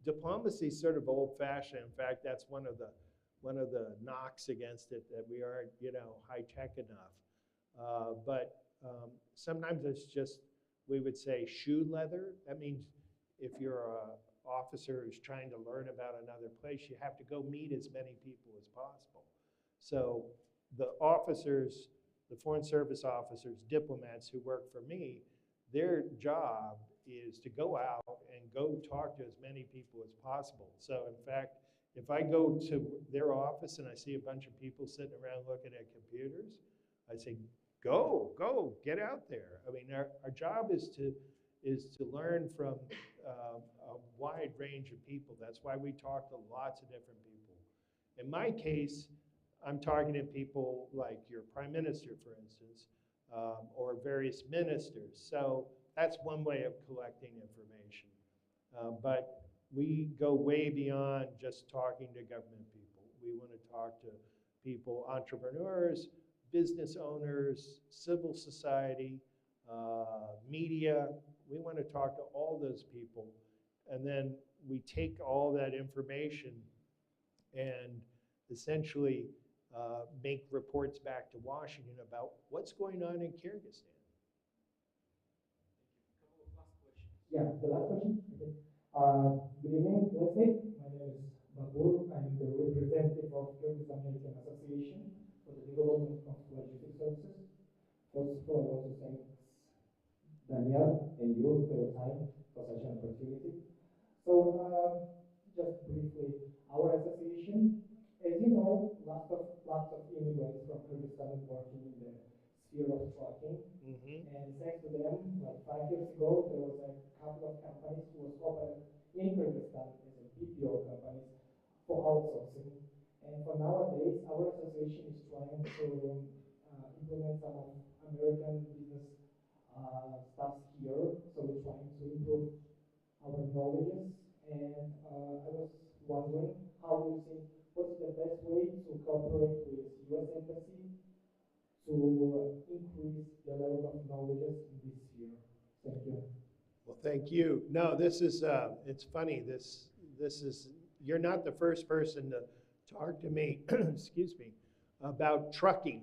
diplomacy is sort of old-fashioned. In fact, that's one of the knocks against it, that we aren't, high-tech enough. But sometimes it's just, we would say, shoe leather. That means if you're an officer who's trying to learn about another place, you have to go meet as many people as possible. So the officers, the Foreign Service officers, diplomats who work for me, their job is to go out and go talk to as many people as possible. So in fact, if I go to their office and I see a bunch of people sitting around looking at computers, I say, go, get out there. I mean, our job is to learn from a wide range of people. That's why we talk to lots of different people. In my case, I'm talking to people like your prime minister, for instance, or various ministers. So that's one way of collecting information. But we go way beyond just talking to government people. We want to talk to people, entrepreneurs, business owners, civil society, media. We want to talk to all those people. And then we take all that information and essentially make reports back to Washington about what's going on in Kyrgyzstan. Yeah, the last question. Okay. Good evening, Lesslie. My name is Babur. I'm the representative of Kyrgyz American Association for the Development of Logistics Services. First of all, I want to thank Daniel and you for your time for such an opportunity. So, just briefly, our association, as you know, lots of immigrants from Kyrgyzstan working companies was opened in Kyrgyzstan as a BPO companies for outsourcing. And for nowadays, our association is trying to implement some of American business stuff here. So we're trying to improve our knowledges. And I was wondering, how do you think, what's the best way to cooperate with U.S. Embassy to increase the level of knowledge in this sphere? Thank you. Well, thank you. No, this is, it's funny, this is, you're not the first person to talk to me, excuse me, about trucking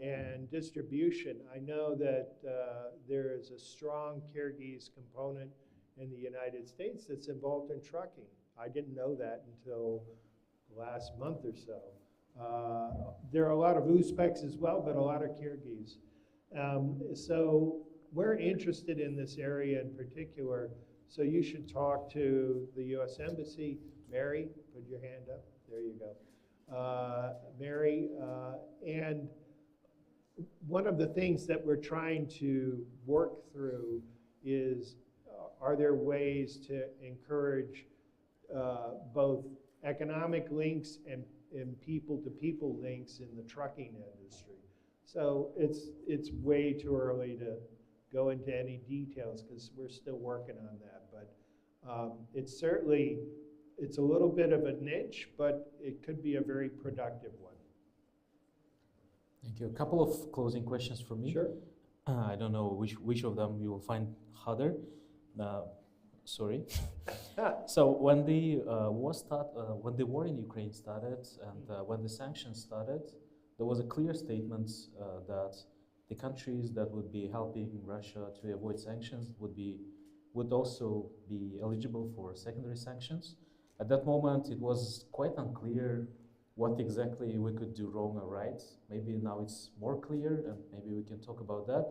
and distribution. I know that there is a strong Kyrgyz component in the United States that's involved in trucking. I didn't know that until last month or so. There are a lot of Uzbeks as well, but a lot of Kyrgyz. So we're interested in this area in particular, so you should talk to the U.S. Embassy. Mary, put your hand up. There you go. Mary, and one of the things that we're trying to work through is, are there ways to encourage both economic links and people-to-people links in the trucking industry? So it's way too early to go into any details because we're still working on that. But it's certainly, it's a little bit of a niche, but it could be a very productive one. Thank you. A couple of closing questions from me. Sure. I don't know which of them you will find harder. Sorry. So when the when the war in Ukraine started and when the sanctions started, there was a clear statement that the countries that would be helping Russia to avoid sanctions would also be eligible for secondary sanctions. At that moment, it was quite unclear what exactly we could do wrong or right. Maybe now it's more clear, and maybe we can talk about that.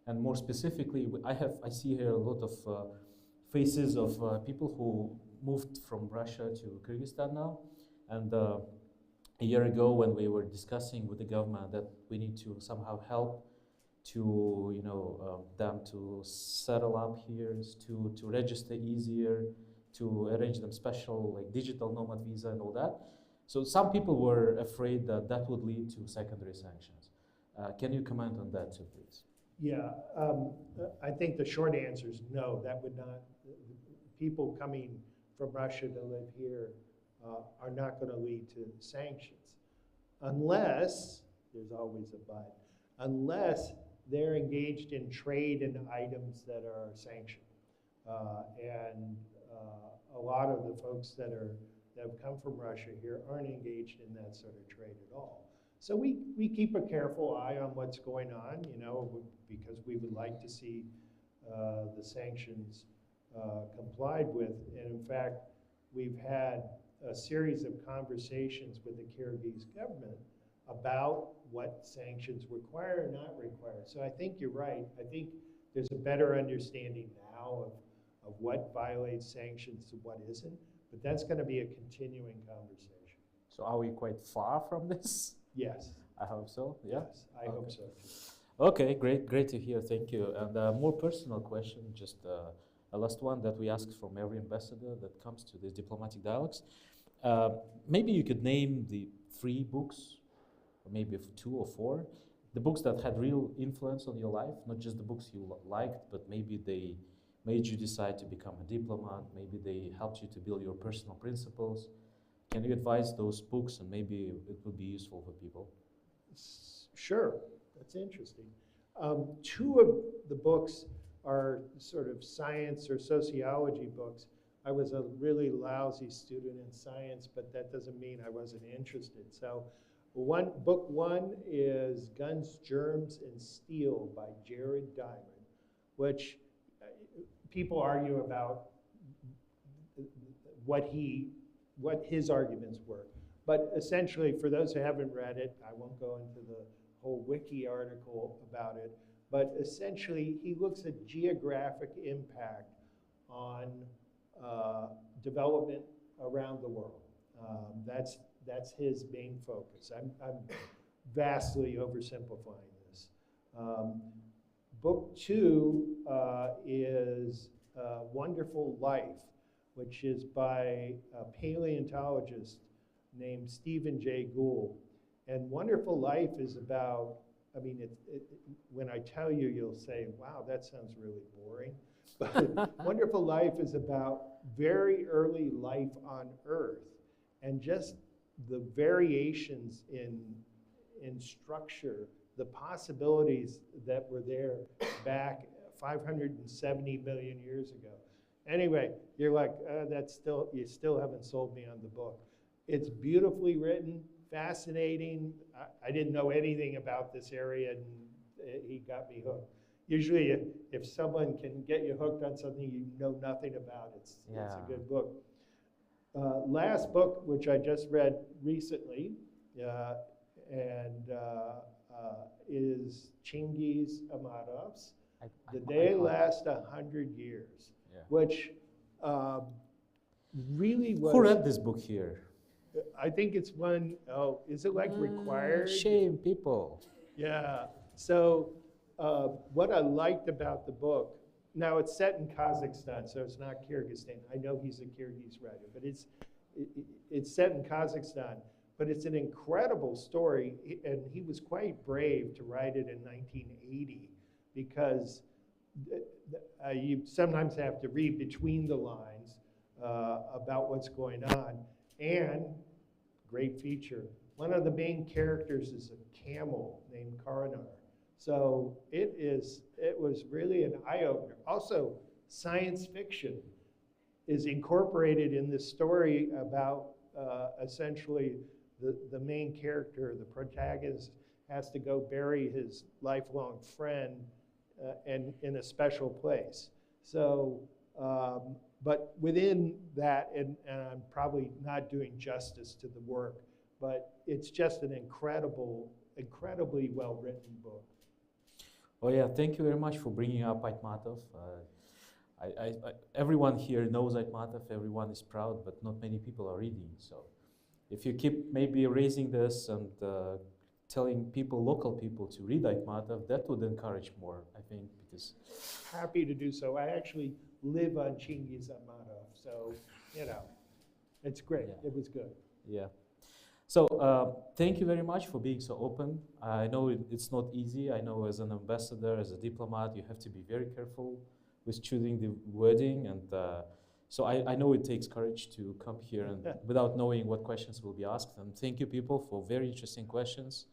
And more specifically, I see here a lot of faces of people who moved from Russia to Kyrgyzstan now. And a year ago, when we were discussing with the government that we need to somehow help to them to settle up here, to register easier, to arrange them special like digital nomad visa and all that. So some people were afraid that that would lead to secondary sanctions. Can you comment on that too, please? Yeah, I think the short answer is no, that would not, people coming from Russia to live here are not going to lead to sanctions. Unless, there's always a but, unless they're engaged in trade in items that are sanctioned. And a lot of the folks that have come from Russia here aren't engaged in that sort of trade at all. So we keep a careful eye on what's going on, because we would like to see the sanctions complied with. And in fact, we've had a series of conversations with the Kyrgyz government about what sanctions require or not require. So I think you're right. I think there's a better understanding now of what violates sanctions and what isn't, but that's going to be a continuing conversation. So are we quite far from this? Yes. I hope so, yeah? Yes, I hope so too. Okay, great to hear, thank you. And a more personal question, just a last one that we ask from every ambassador that comes to these diplomatic dialogues. Maybe you could name the 3 books, or maybe 2 or 4, the books that had real influence on your life, not just the books you liked, but maybe they made you decide to become a diplomat, maybe they helped you to build your personal principles. Can you advise those books, and maybe it would be useful for people? Sure, that's interesting. 2 of the books are sort of science or sociology books. I was a really lousy student in science, but that doesn't mean I wasn't interested. So book one is Guns, Germs, and Steel by Jared Diamond, which people argue about what his arguments were. But essentially, for those who haven't read it, I won't go into the whole wiki article about it, but essentially he looks at geographic impact on development around the world. That's his main focus. I'm vastly oversimplifying this. Book 2 is Wonderful Life, which is by a paleontologist named Stephen Jay Gould. And Wonderful Life is about, I mean, when I tell you, you'll say, wow, that sounds really boring. But Wonderful Life is about very early life on Earth and just the variations in structure, the possibilities that were there back 570 million years ago. Anyway, you're like, you still haven't sold me on the book. It's beautifully written, fascinating. I didn't know anything about this area, and he got me hooked. Usually, if someone can get you hooked on something you know nothing about, it's a good book. Last book, which I just read recently, is Kyrgyz Amatov's The Day Lasts 100 Years, which really was... Who read this book here? I think it's one, is it like required? Shame, people. Yeah, so what I liked about the book, now it's set in Kazakhstan, so it's not Kyrgyzstan. I know he's a Kyrgyz writer, but it's set in Kazakhstan. But it's an incredible story, and he was quite brave to write it in 1980 because you sometimes have to read between the lines about what's going on. And, great feature, one of the main characters is a camel named Karanar. So it was really an eye-opener. Also, science fiction is incorporated in this story about essentially the main character, the protagonist, has to go bury his lifelong friend and in a special place. So, but within that, and I'm probably not doing justice to the work, but it's just an incredibly well-written book. Oh yeah, thank you very much for bringing up Aitmatov. Everyone here knows Aitmatov, everyone is proud, but not many people are reading. So if you keep maybe raising this and telling people, local people, to read Aitmatov, that would encourage more, I think, because... Happy to do so. I actually live on Kyrgyz Aitmatov, so, you know, it's great. Yeah. It was good. Yeah. So thank you very much for being so open. I know it's not easy. I know as an ambassador, as a diplomat, you have to be very careful with choosing the wording. And so I know it takes courage to come here and without knowing what questions will be asked. And thank you, people, for very interesting questions.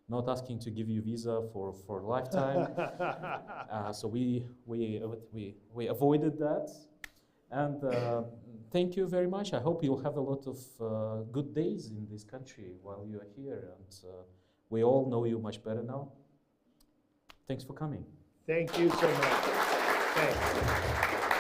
Not asking to give you visa for a lifetime. So we avoided that. And thank you very much. I hope you'll have a lot of good days in this country while you are here. And we all know you much better now. Thanks for coming. Thank you so much. Thanks.